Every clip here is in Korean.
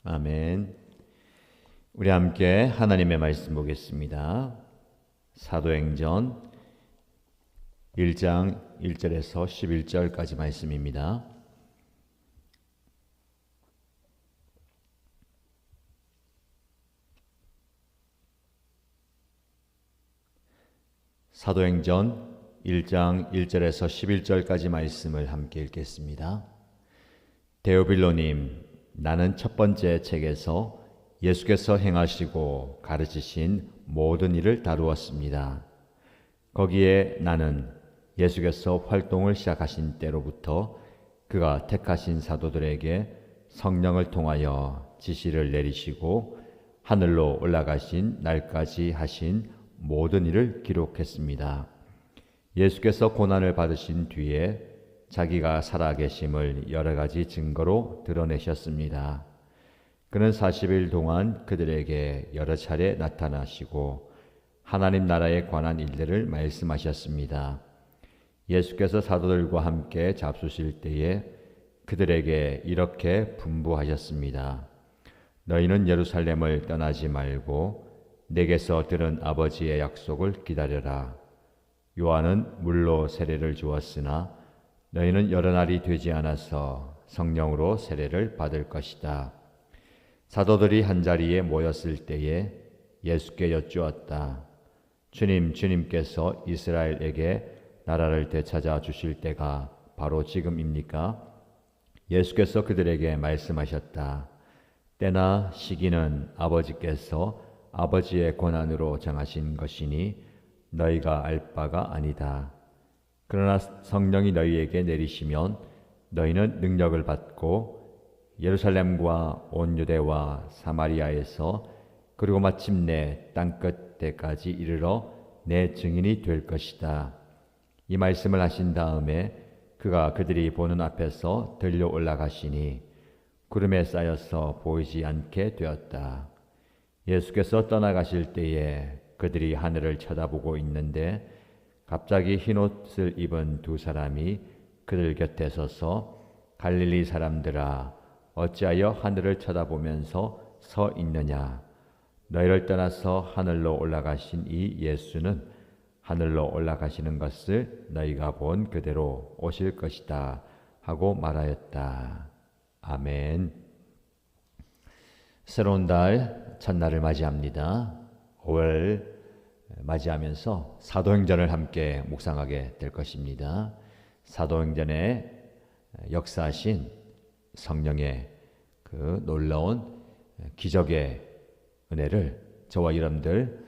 아멘. 우리 함께 하나님의 말씀 보겠습니다. 사도행전 1장 1절에서 11절까지 말씀입니다. 사도행전 1장 1절에서 11절까지 말씀을 함께 읽겠습니다. 데오빌로님, 나는 첫 번째 책에서 예수께서 행하시고 가르치신 모든 일을 다루었습니다. 거기에 나는 예수께서 활동을 시작하신 때로부터 그가 택하신 사도들에게 성령을 통하여 지시를 내리시고 하늘로 올라가신 날까지 하신 모든 일을 기록했습니다. 예수께서 고난을 받으신 뒤에 자기가 살아계심을 여러 가지 증거로 드러내셨습니다. 그는 40일 동안 그들에게 여러 차례 나타나시고 하나님 나라에 관한 일들을 말씀하셨습니다. 예수께서 사도들과 함께 잡수실 때에 그들에게 이렇게 분부하셨습니다. 너희는 예루살렘을 떠나지 말고 내게서 들은 아버지의 약속을 기다려라. 요한은 물로 세례를 주었으나 너희는 여러 날이 되지 않아서 성령으로 세례를 받을 것이다. 사도들이 한자리에 모였을 때에 예수께 여쭈었다. 주님께서 이스라엘에게 나라를 되찾아 주실 때가 바로 지금입니까? 예수께서 그들에게 말씀하셨다. 때나 시기는 아버지께서 아버지의 권한으로 정하신 것이니 너희가 알 바가 아니다. 그러나 성령이 너희에게 내리시면 너희는 능력을 받고 예루살렘과 온 유대와 사마리아에서 그리고 마침내 땅끝에까지 이르러 내 증인이 될 것이다. 이 말씀을 하신 다음에 그가 그들이 보는 앞에서 들려 올라가시니 구름에 쌓여서 보이지 않게 되었다. 예수께서 떠나가실 때에 그들이 하늘을 쳐다보고 있는데 갑자기 흰옷을 입은 두 사람이 그들 곁에 서서 갈릴리 사람들아 어찌하여 하늘을 쳐다보면서 서 있느냐? 너희를 떠나서 하늘로 올라가신 이 예수는 하늘로 올라가시는 것을 너희가 본 그대로 오실 것이다 하고 말하였다. 아멘. 새로운 달 첫날을 맞이합니다. 5월 맞이하면서 사도행전을 함께 묵상하게 될 것입니다. 사도행전에 역사하신 성령의 그 놀라운 기적의 은혜를 저와 여러분들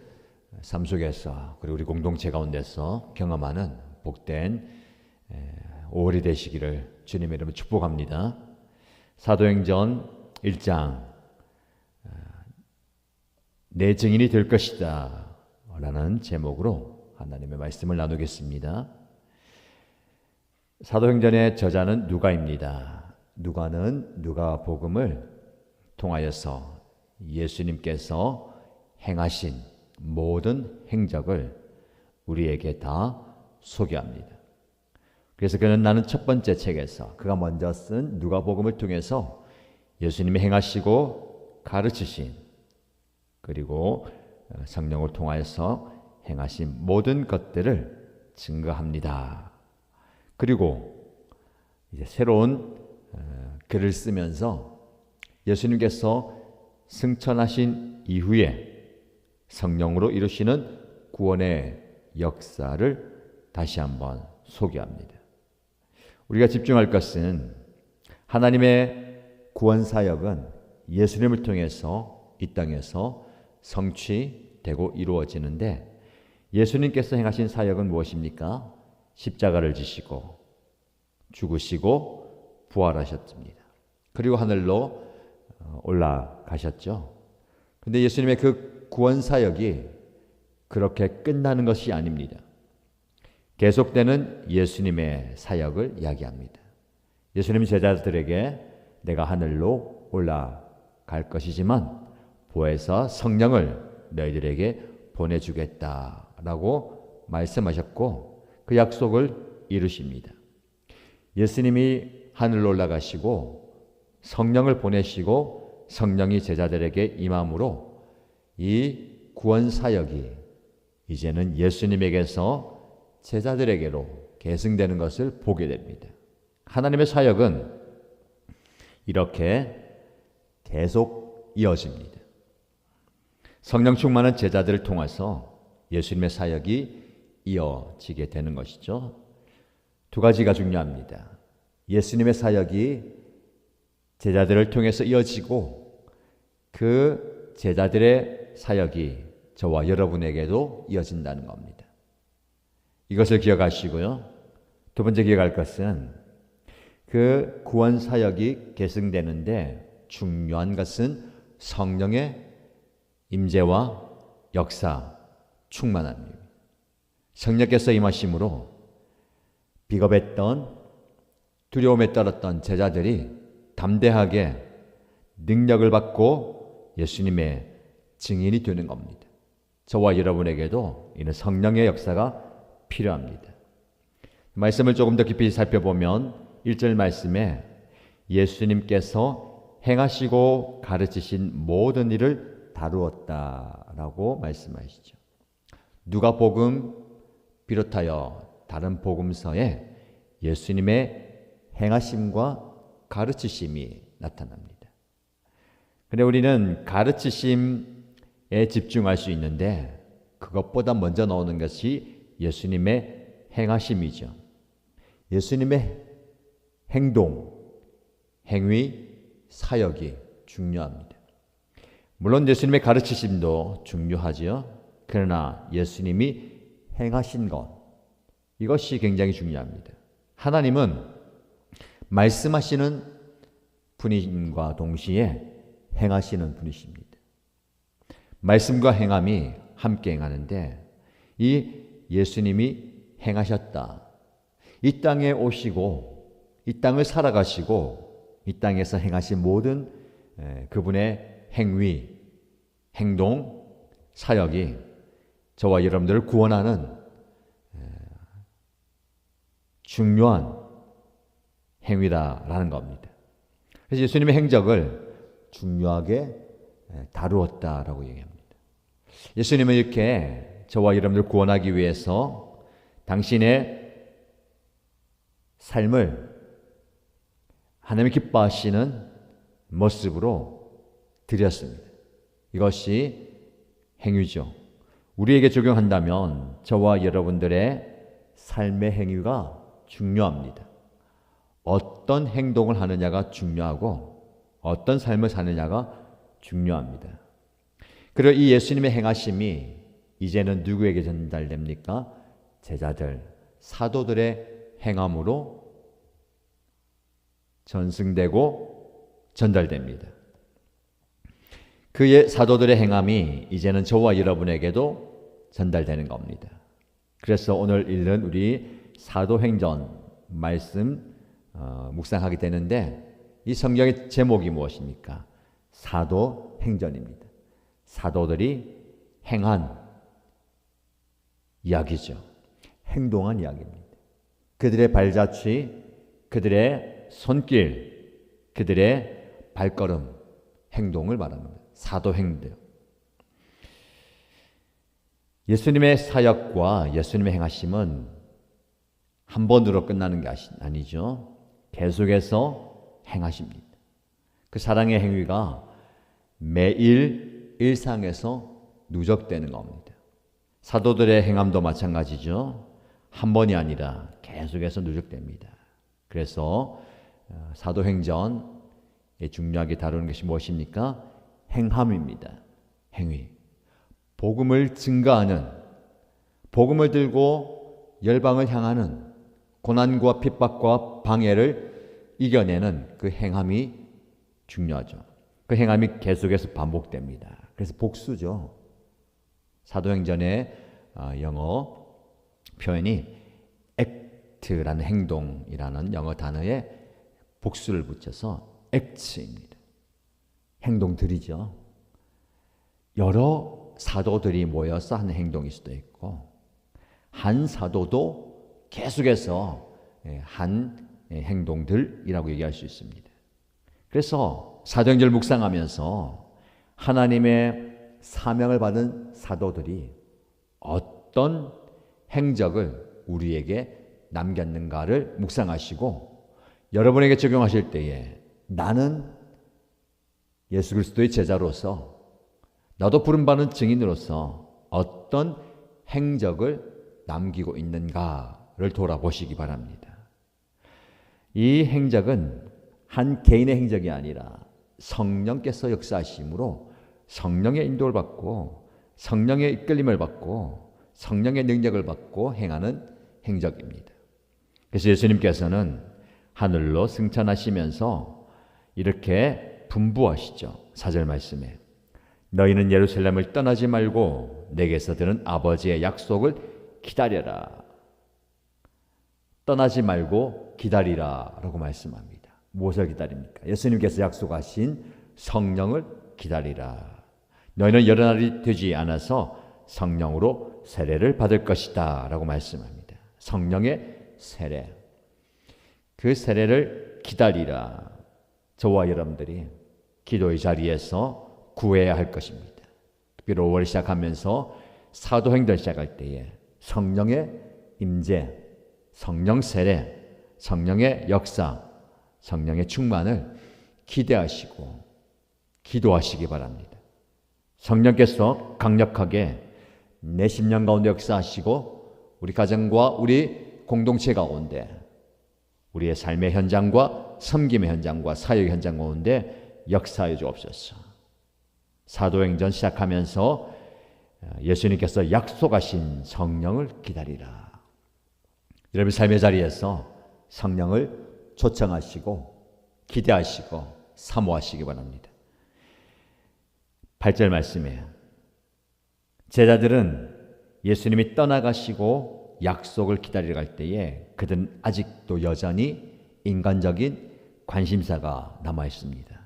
삶 속에서 그리고 우리 공동체 가운데서 경험하는 복된 5월이 되시기를 주님의 이름으로 축복합니다. 사도행전 1장 내 증인이 될 것이다 라는 제목으로 하나님의 말씀을 나누겠습니다. 사도행전의 저자는 누가입니다. 누가는 누가복음을 통하여서 예수님께서 행하신 모든 행적을 우리에게 다 소개합니다. 그래서 그는 나는 첫 번째 책에서 그가 먼저 쓴 누가복음을 통해서 예수님이 행하시고 가르치신 그리고 성령을 통하여서 행하신 모든 것들을 증거합니다. 그리고 이제 새로운 글을 쓰면서 예수님께서 승천하신 이후에 성령으로 이루시는 구원의 역사를 다시 한번 소개합니다. 우리가 집중할 것은 하나님의 구원 사역은 예수님을 통해서 이 땅에서 성취되고 이루어지는데 예수님께서 행하신 사역은 무엇입니까? 십자가를 지시고 죽으시고 부활하셨습니다. 그리고 하늘로 올라가셨죠. 근데 예수님의 그 구원 사역이 그렇게 끝나는 것이 아닙니다. 계속되는 예수님의 사역을 이야기합니다. 예수님 제자들에게 내가 하늘로 올라갈 것이지만 보혜사 성령을 너희들에게 보내주겠다라고 말씀하셨고 그 약속을 이루십니다. 예수님이 하늘로 올라가시고 성령을 보내시고 성령이 제자들에게 임함으로 이 구원 사역이 이제는 예수님에게서 제자들에게로 계승되는 것을 보게 됩니다. 하나님의 사역은 이렇게 계속 이어집니다. 성령 충만한 제자들을 통해서 예수님의 사역이 이어지게 되는 것이죠. 두 가지가 중요합니다. 예수님의 사역이 제자들을 통해서 이어지고 그 제자들의 사역이 저와 여러분에게도 이어진다는 겁니다. 이것을 기억하시고요. 두 번째 기억할 것은 그 구원 사역이 계승되는데 중요한 것은 성령의 임재와 역사, 충만함입니다. 성령께서 임하심으로 비겁했던 두려움에 떨었던 제자들이 담대하게 능력을 받고 예수님의 증인이 되는 겁니다. 저와 여러분에게도 이는 성령의 역사가 필요합니다. 말씀을 조금 더 깊이 살펴보면 1절 말씀에 예수님께서 행하시고 가르치신 모든 일을 다루었다라고 말씀하시죠. 누가복음 비롯하여 다른 복음서에 예수님의 행하심과 가르치심이 나타납니다. 그런데 우리는 가르치심에 집중할 수 있는데 그것보다 먼저 나오는 것이 예수님의 행하심이죠. 예수님의 행동, 행위, 사역이 중요합니다. 물론 예수님의 가르치심도 중요하지요. 그러나 예수님이 행하신 것, 이것이 굉장히 중요합니다. 하나님은 말씀하시는 분임과 동시에 행하시는 분이십니다. 말씀과 행함이 함께 행하는데 이 예수님이 행하셨다. 이 땅에 오시고 이 땅을 살아가시고 이 땅에서 행하신 모든 그분의 행위, 행동, 사역이 저와 여러분들을 구원하는 중요한 행위다라는 겁니다. 그래서 예수님의 행적을 중요하게 다루었다라고 얘기합니다. 예수님은 이렇게 저와 여러분들 구원하기 위해서 당신의 삶을 하나님이 기뻐하시는 모습으로 드렸습니다. 이것이 행위죠. 우리에게 적용한다면 저와 여러분들의 삶의 행위가 중요합니다. 어떤 행동을 하느냐가 중요하고 어떤 삶을 사느냐가 중요합니다. 그리고 이 예수님의 행하심이 이제는 누구에게 전달됩니까? 제자들, 사도들의 행함으로 전승되고 전달됩니다. 그의 사도들의 행함이 이제는 저와 여러분에게도 전달되는 겁니다. 그래서 오늘 읽는 우리 사도행전 말씀 묵상하게 되는데 이 성경의 제목이 무엇입니까? 사도행전입니다. 사도들이 행한 이야기죠. 행동한 이야기입니다. 그들의 발자취, 그들의 손길, 그들의 발걸음, 행동을 말하는 거예요. 사도행전. 예수님의 사역과 예수님의 행하심은 한 번으로 끝나는 게 아니죠. 계속해서 행하십니다. 그 사랑의 행위가 매일 일상에서 누적되는 겁니다. 사도들의 행함도 마찬가지죠. 한 번이 아니라 계속해서 누적됩니다. 그래서 사도행전에 중요하게 다루는 것이 무엇입니까? 행함입니다. 행위. 복음을 증거하는, 복음을 들고 열방을 향하는 고난과 핍박과 방해를 이겨내는 그 행함이 중요하죠. 그 행함이 계속해서 반복됩니다. 그래서 복수죠. 사도행전의 영어 표현이 act라는 행동이라는 영어 단어에 복수를 붙여서 acts입니다. 행동들이죠. 여러 사도들이 모여서 하는 행동일 수도 있고 한 사도도 계속해서 한 행동들이라고 얘기할 수 있습니다. 그래서 사도행전을 묵상하면서 하나님의 사명을 받은 사도들이 어떤 행적을 우리에게 남겼는가를 묵상하시고 여러분에게 적용하실 때에 나는 예수 그리스도의 제자로서 나도 부름받은 증인으로서 어떤 행적을 남기고 있는가를 돌아보시기 바랍니다. 이 행적은 한 개인의 행적이 아니라 성령께서 역사하심으로 성령의 인도를 받고 성령의 이끌림을 받고 성령의 능력을 받고 행하는 행적입니다. 그래서 예수님께서는 하늘로 승천하시면서 이렇게 분부하시죠. 4절 말씀에 너희는 예루살렘을 떠나지 말고 내게서 들은 아버지의 약속을 기다려라. 떠나지 말고 기다리라 라고 말씀합니다. 무엇을 기다립니까? 예수님께서 약속하신 성령을 기다리라. 너희는 여러 날이 되지 않아서 성령으로 세례를 받을 것이다 라고 말씀합니다. 성령의 세례, 그 세례를 기다리라. 저와 여러분들이 기도의 자리에서 구해야 할 것입니다. 특별히 5월 시작하면서 사도행전 시작할 때에 성령의 임재, 성령 세례, 성령의 역사, 성령의 충만을 기대하시고 기도하시기 바랍니다. 성령께서 강력하게 내 심령 가운데 역사하시고 우리 가정과 우리 공동체 가운데 우리의 삶의 현장과 섬김의 현장과 사역의 현장 가운데 역사해 주옵소서. 사도행전 시작하면서 예수님께서 약속하신 성령을 기다리라. 여러분 삶의 자리에서 성령을 초청하시고 기대하시고 사모하시기 바랍니다. 8절 말씀에 제자들은 예수님이 떠나가시고 약속을 기다리러 갈 때에 그들은 아직도 여전히 인간적인 관심사가 남아 있습니다.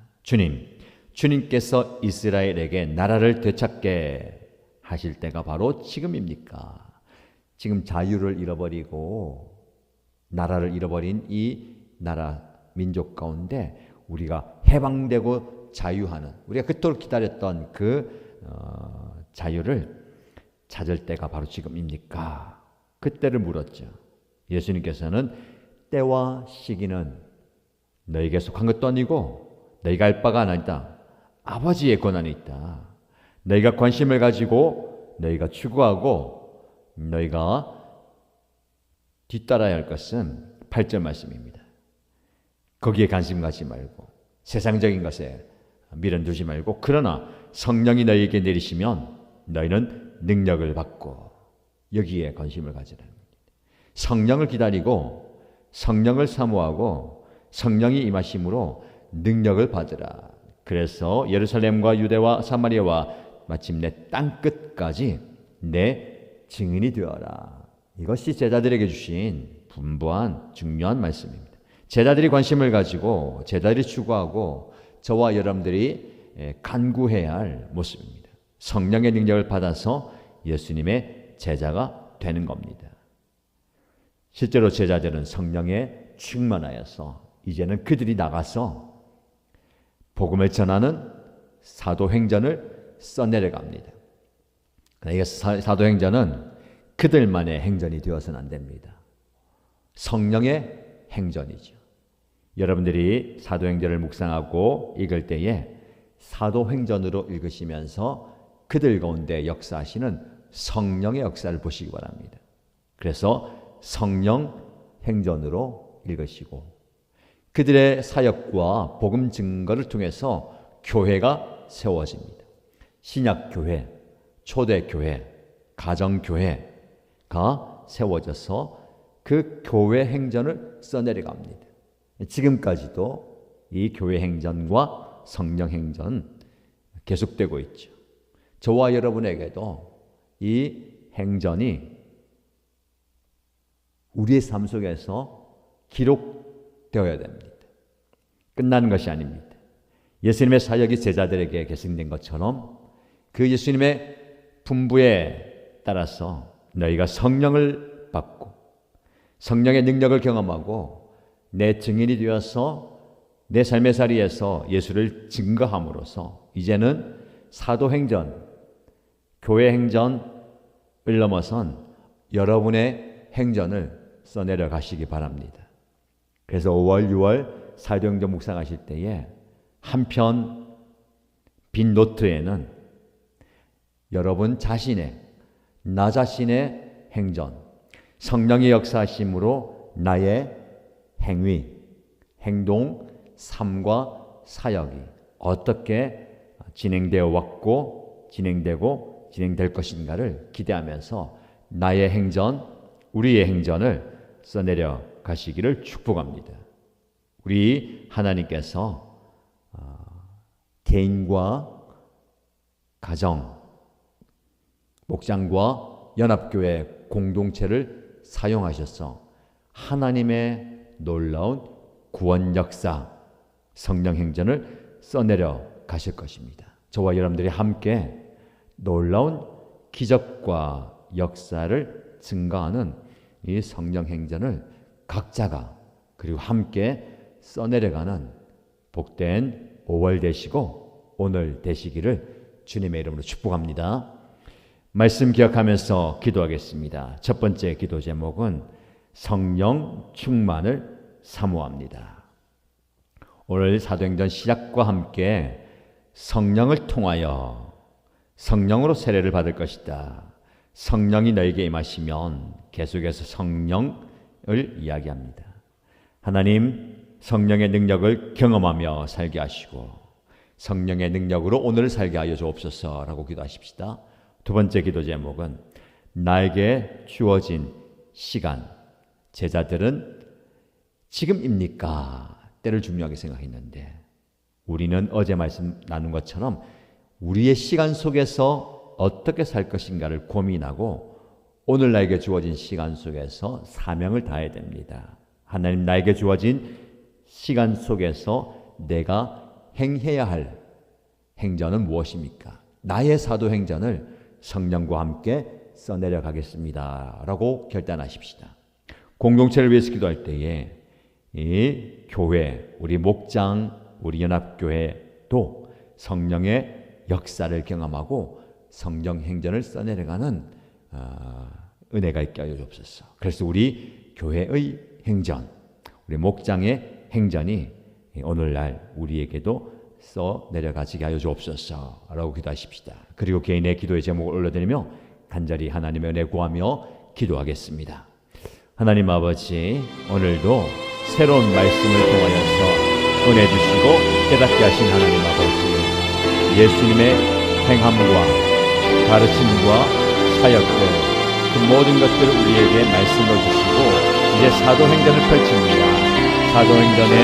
주님께서 이스라엘에게 나라를 되찾게 하실 때가 바로 지금입니까? 지금 자유를 잃어버리고 나라를 잃어버린 이 나라 민족 가운데 우리가 해방되고 자유하는, 우리가 그토록 기다렸던 그 자유를 찾을 때가 바로 지금입니까? 그때를 물었죠. 예수님께서는 때와 시기는 너에게 속한 것도 아니고 너희가 알 바가 아니다. 아버지의 권한이 있다. 너희가 관심을 가지고 너희가 추구하고 너희가 뒤따라야 할 것은 8절 말씀입니다. 거기에 관심 가지 말고 세상적인 것에 미련 두지 말고 그러나 성령이 너희에게 내리시면 너희는 능력을 받고 여기에 관심을 가지라는 겁니다. 성령을 기다리고 성령을 사모하고 성령이 임하심으로 능력을 받으라. 그래서 예루살렘과 유대와 사마리아와 마침내 땅끝까지 내 증인이 되어라. 이것이 제자들에게 주신 분부한 중요한 말씀입니다. 제자들이 관심을 가지고 제자들이 추구하고 저와 여러분들이 간구해야 할 모습입니다. 성령의 능력을 받아서 예수님의 제자가 되는 겁니다. 실제로 제자들은 성령에 충만하여서 이제는 그들이 나가서 복음을 전하는 사도행전을 써내려갑니다. 그러니까 사도행전은 그들만의 행전이 되어서는 안 됩니다. 성령의 행전이죠. 여러분들이 사도행전을 묵상하고 읽을 때에 사도행전으로 읽으시면서 그들 가운데 역사하시는 성령의 역사를 보시기 바랍니다. 그래서 성령 행전으로 읽으시고 그들의 사역과 복음 증거를 통해서 교회가 세워집니다. 신약교회, 초대교회, 가정교회가 세워져서 그 교회 행전을 써내려갑니다. 지금까지도 이 교회 행전과 성령 행전 계속되고 있죠. 저와 여러분에게도 이 행전이 우리의 삶 속에서 기록되어야 됩니다. 끝나는 것이 아닙니다. 예수님의 사역이 제자들에게 계승된 것처럼 그 예수님의 분부에 따라서 너희가 성령을 받고 성령의 능력을 경험하고 내 증인이 되어서 내 삶의 자리에서 예수를 증거함으로써 이제는 사도행전, 교회 행전을 넘어선 여러분의 행전을 써내려 가시기 바랍니다. 그래서 5월, 6월 사도행전 묵상하실 때에 한편 빈 노트에는 여러분 자신의, 나 자신의 행전, 성령의 역사하심으로 나의 행위, 행동, 삶과 사역이 어떻게 진행되어 왔고 진행되고 진행될 것인가를 기대하면서 나의 행전, 우리의 행전을 써내려 가시기를 축복합니다. 우리 하나님께서 개인과 가정, 목장과 연합교회 공동체를 사용하셔서 하나님의 놀라운 구원 역사, 성령 행전을 써내려 가실 것입니다. 저와 여러분들이 함께 놀라운 기적과 역사를 증거하는 이 성령 행전을 각자가 그리고 함께 써내려가는 복된 5월 되시고 오늘 되시기를 주님의 이름으로 축복합니다. 말씀 기억하면서 기도하겠습니다. 첫 번째 기도 제목은 성령 충만을 사모합니다. 오늘 사도행전 시작과 함께 성령을 통하여 성령으로 세례를 받을 것이다. 성령이 너에게 임하시면 계속해서 성령을 이야기합니다. 하나님, 성령의 능력을 경험하며 살게 하시고 성령의 능력으로 오늘을 살게 하여 주옵소서라고 기도하십시다. 두 번째 기도 제목은 나에게 주어진 시간, 제자들은 지금입니까? 때를 중요하게 생각했는데 우리는 어제 말씀 나눈 것처럼 우리의 시간 속에서 어떻게 살 것인가를 고민하고 오늘 나에게 주어진 시간 속에서 사명을 다해야 됩니다. 하나님, 나에게 주어진 시간 속에서 내가 행해야 할 행전은 무엇입니까? 나의 사도행전을 성령과 함께 써내려 가겠습니다 라고 결단하십시다. 공동체를 위해서 기도할 때에 이 교회, 우리 목장, 우리 연합교회도 성령의 역사를 경험하고 성령 행전을 써내려가는 은혜가 있게 하여 주옵소서. 그래서 우리 교회의 행전, 우리 목장의 행전이 오늘날 우리에게도 써내려가지게 하여 주옵소서 라고 기도하십시다. 그리고 개인의 기도의 제목을 올려드리며 간절히 하나님의 은혜 구하며 기도하겠습니다. 하나님 아버지, 오늘도 새로운 말씀을 통하여서 은혜 주시고 깨닫게 하신 하나님 아버지, 예수님의 행함과 가르침과 사역들, 그 모든 것들을 우리에게 말씀을 주시고 이제 사도행전을 펼칩니다. 사도행전의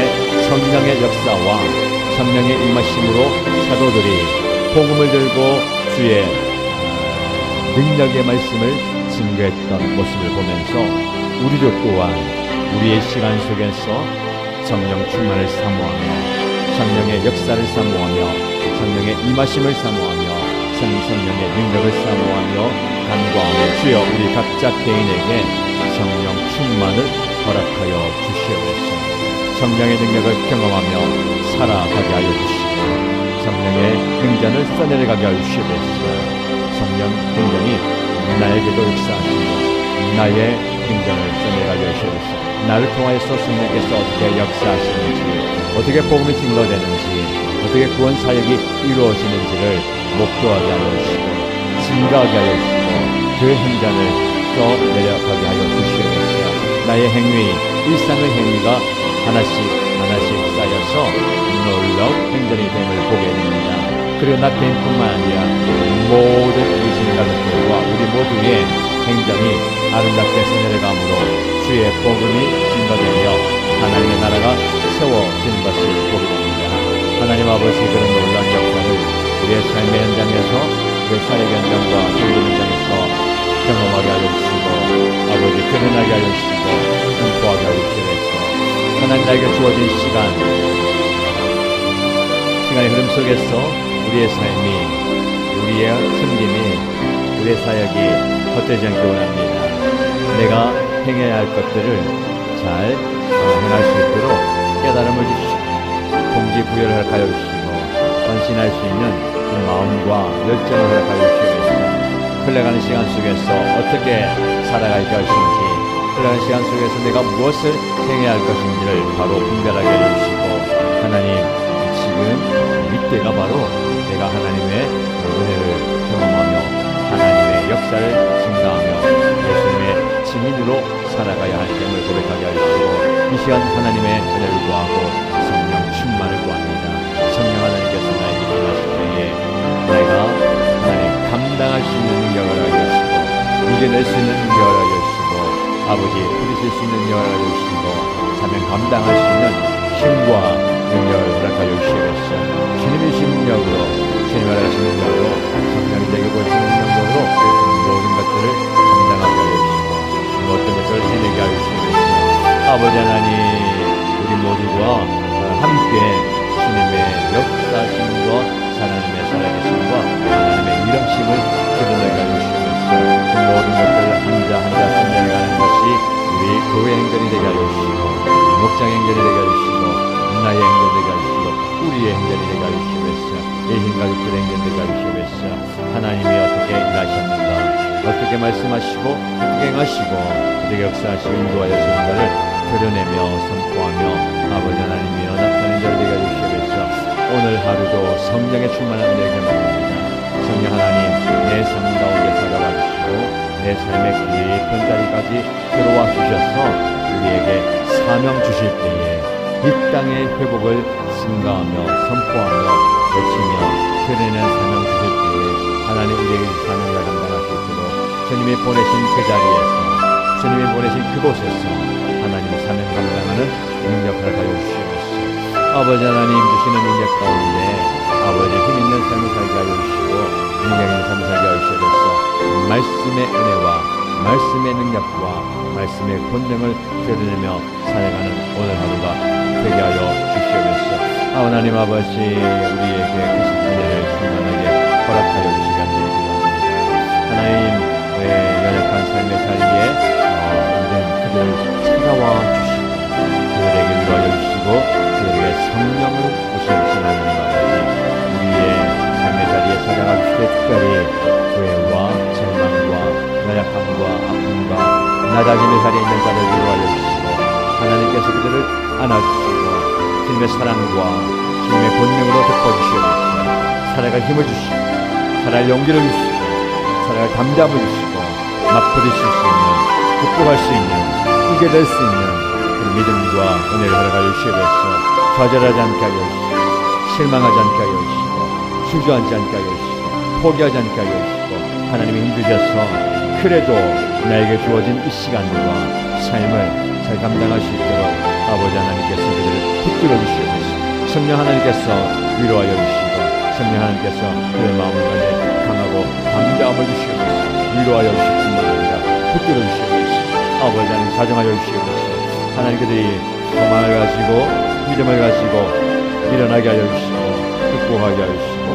성령의 역사와 성령의 임하심으로 사도들이 복음을 들고 주의 능력의 말씀을 증거했던 모습을 보면서 우리도 또한 우리의 시간 속에서 성령 충만을 사모하며 성령의 역사를 사모하며 성령의 임하심을 사모하며 성령의 능력을 사모하며 간구하며 주여 우리 각자 개인에게 성령 충만을 허락하여 주시옵소서. 성령의 능력을 경험하며 살아가게 하여 주시고 성령의 행전을 써내려가게 하여 주시옵소서. 성령 행전이 나에게도 역사하시고 나의 행전을 써내려가게 하여 주시옵소서. 나를 통하여서 성령께서 어떻게 역사하시는지, 어떻게 복음이 증거되는지, 어떻게 구원 사역이 이루어지는지를 목도하게 하여 주시고 증거하게 하여 주시고 그 행전을 써내려가게 하여 주시옵소서. 나의 행위, 일상의 행위가 하나씩 쌓여서 놀라운 행전이 됨을 보게 됩니다. 그리고 나 개인뿐만 아니라 모든 우리 신가족들과 우리 모두의 행전이 아름답게 써내려감으로 주의 복음이 증거되며 하나님의 나라가 세워지는 것을 보게 됩니다. 하나님 아버지, 그런 놀라운 역사를 우리의 삶의 현장에서, 우리의 사역 현장과 설교 현장에서 경험하게 하여 주시고 아버지 드러나게 하여 주시고 선포하게 하여 주시옵소서. 하나님, 나에게 주어진 시간의 흐름 속에서 우리의 삶이, 우리의 섬김이, 우리의 사역이 헛되지 않기 원합니다. 내가 행해야 할 것들을 잘 행할 수 있도록 깨달음을 주시고 동기부여를 허락하여 주시고 헌신할 수 있는 그 마음과 열정을 허락하여 주시옵소서. 흘러가는 시간 속에서 어떻게 살아갈 것인지, 흘러가는 시간 속에서 내가 무엇을 행해야 할 것인지를 바로 분별하게 해주시고, 하나님 지금 이때가 바로 내가 하나님의 은혜를 경험하며 하나님의 역사를 증가하며 예수님의 증인으로 살아가야 할 점을 고백하게 하시고, 이 시간 하나님의 은혜를 구하고 성령 충만을 구합니다. 성령 하나님께서 나에게 임하실 때에 내가 하나님 감당할 수 있는 능력을 알려주시고, 이겨낼 수 있는 능력을 알려주시고, 아버지 부딪힐 수 있는 능력을 알려주시고, 사명 감당할 수 있는 힘과 능력을 허락하여 주시옵소서. 주님의 능력으로, 주님의 하신 능력으로, 성령이 내게 보여주는 능력으로 모든 것들을 감당하게 하여 주시고, 모든 것들을 해내게 하여 주시옵소서. 아버지 하나님, 우리 모두가 함께 주님의 역사심과 하나님의 살아계심과 하나님의 일하심을 드러내게 하여 주시옵소서. 그 모든 것들을 한자 한자 순정해가는 것이 우리 교회 행전이 되게 하여 주시고, 목장 행전이 되게 하여 주시고, 나의 행전이 되게 하여 주시고, 우리의 행전이 되게 하여 주시옵소서. 예신 가족들의 행전 되게 하여 주시옵소서. 하나님이 어떻게 일하셨는가, 어떻게 말씀하시고, 어떻게 행하시고, 어떻게 역사하시고 인도하여 주는가를 드러내며 선포하며 아버지 하나님이여 나타낸 자를 되게 하여 주시옵소서. 오늘 하루도 성령의 충만한 은혜를 경험합니다. 성령 하나님, 내 삶 가운데 살아와 주시고 내 삶의 깊은 자리까지 들어와 주셔서 우리에게 사명 주실 때에 이 땅의 회복을 증가하며 선포하며 외치며 드러내는 사명 주실 때에 하나님 우리에게 사명을 감당할 수 있도록 주님이 보내신 그 자리에서, 주님이 보내신 그곳에서 하나님 사명 감당하는 능력을 가져 주시옵소서. 아버지 하나님 주시는 능력 가운데 아버지 힘있는 삶을 살게 하여 주시고 능력 있는 삶을 살게 하여 주시옵소서. 말씀의 은혜와 말씀의 능력과 말씀의 권능을 드러내며 살아가는 오늘 하루가 되게 하여 주시옵소서. 하나님 아버지 우리에게 그 은혜를 충만하게 허락하여 주시기 기도합니다. 하나님 연약한 삶의 자리에 있는 그들을 찾아와 주시고 그들에게 위로하여 주시고 그들에게 성령을 부으시는 하나님 아버지, 우리의 삶의 자리에 찾아가 주시되 특별히 교회와 절망과 연약함과 아픔과 낮아짐의 자리에 있는 자를 위로하여 주시고 하나님께서 그들을 안아주시고 주님의 사랑과 주님의 권능으로 덮어주시옵소서. 살아갈 힘을 주시고 살아갈 용기를 주시고 살아갈 담담을 주시고 맞부딪힐 수 있는, 극복할 수 있는, 이겨낼 수 있는 그 믿음과 은혜를 허락하여 주시옵소서. 좌절하지 않게 하여 주시고 실망하지 않게 하여 주시고 주저앉지 않게 하여 주시고 포기하지 않게 하여 주시고 하나님이 힘주셔서 그래도 나에게 주어진 이 시간과 삶을 잘 감당할 수 있도록 아버지 하나님께서 그들을 붙들어 주시옵소서. 성령 하나님께서 위로하여 주시고 성령 하나님께서 그의 마음간에 강하고 담대함을 주시옵소서. 위로하여 주실 뿐만 아니라 붙들어 주시옵소서. 아버지 하나님 사정하여 주시옵소서. 하나님 그들이 소망을 가지고 믿음을 가지고 일어나게 하여 주시고 극복하게 하여 주시고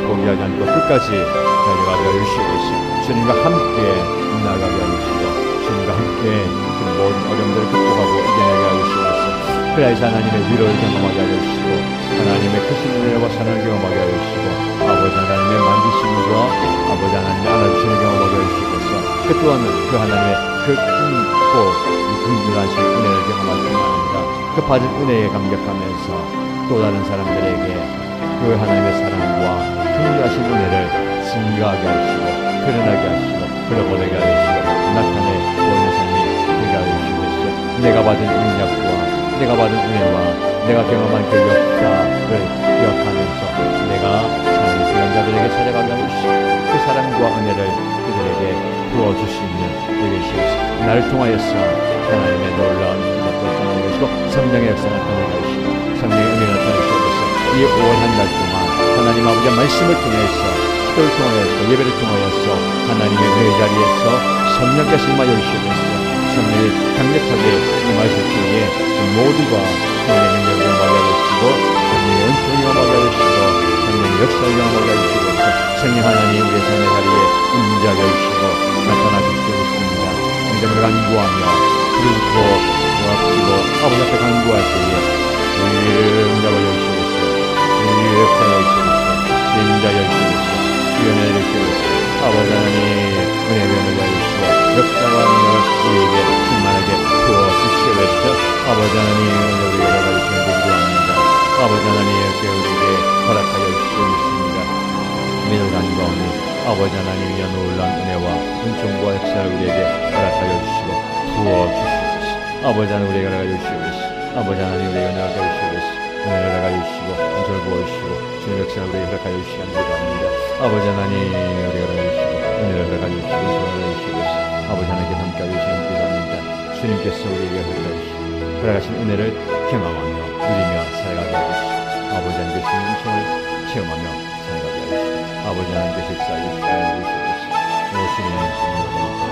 포기하지 않고 끝까지 달려가게 하여 주시옵소서. 주님과 함께 나아가게 하여 주시고 주님과 함께 그 모든 어려움들을 극복하고 이겨내게 하여 주시옵소서. 그래서 하나님의 위로를 경험하게 하여 주시고 하나님의 크신 은혜와 사랑을 경험하게 하여 주시고 아버지 하나님의 만지심과 아버지 하나님의 안아주시는 경험하게 하여 주시옵소서. 그 또한 그 하나님의 그 큰 긍휼하신 은혜를 경험할 뿐만 아니라 그 받은 은혜에 감격하면서 또 다른 사람들에게 그 하나님의 사랑과 긍휼하신 은혜를 증가하게 하시고 드러나게 하시고 흘러보내게 하시고 나타내 보이는 삶이 되게 하여 주시옵소서. 내가 받은 능력과 내가 받은 은혜와 내가 경험한 그 역사를 기억하면서 내가 삶의 그런 자들에게 찾아가게 하여 주시고 그 사랑과 은혜를 그들에게 부어줄 수 있는 되게 주시옵소서. 나를 통하여서 하나님의 놀라운 기적도 나타내시고 성령의 역사를 나타내시고 성령의 은혜를 나타내시옵소서. 이 5월 한 달 동안 하나님 아버지의 말씀을 통해서 기도를 통하여서 예배를 통하여서 하나님의 은혜 자리에서 성령께서 임하여 주시옵소서. 성령이 강력하게 임하실 때에 모두가 성령의 능력을 경험하게 하시고 성령의 은총을 경험하게 하시고 성령의 역사를 경험하게 하시옵소서. 성령 하나님 우리의 삶의 자리에 임재하게 하시고 나타나 주시옵소서. 믿음을 간구하며 부르짖고 모압지고 아버지 앞에 간구할 때에 응답을 주시옵소서. 역사여 주시옵소서. 인자여 주시옵소서. 주연해 주시옵소서. 아버지 하나님 은혜 베풀어 주시고 역사와 능력을 우리에게 충만하게 부어주시옵소서. 아버지 하나님 오늘 우리가 받아주시는 데 기도합니다. 아버지 하나님 이렇게 우리에게 허락하여 주시옵습니다. 믿음 간구하오니 아버지 하나님 이런 놀라운 은혜와 은총과 역사를 우리에게 허락하여 주시고 부어주시옵소서. 아버지 하나님 우리에게 허락하여 주시옵소서. 아버지 하나님 우리에게 허락하여 주시옵소서. 은혜를 허락하여 주시고 은총을 부어주시고 주님 역사를 우리에게 허락하여 주시기 기도합니다. 아버지 하나님 우리에게 허락하여 주시고 은혜를 허락하여 주시고 은총을 허락하여 주시옵소서. 아버지 하나님께 함께하여 주시기 기도합니다. 주님께서 우리에게 허락하신 은혜를 경험하며 누리며 살아가게 하시고 아버지 하나님께서 은총을 체험하며 살아가게 하시고 아버지 하나님께서 역사하여 주시옵소서. 주님의 주님으로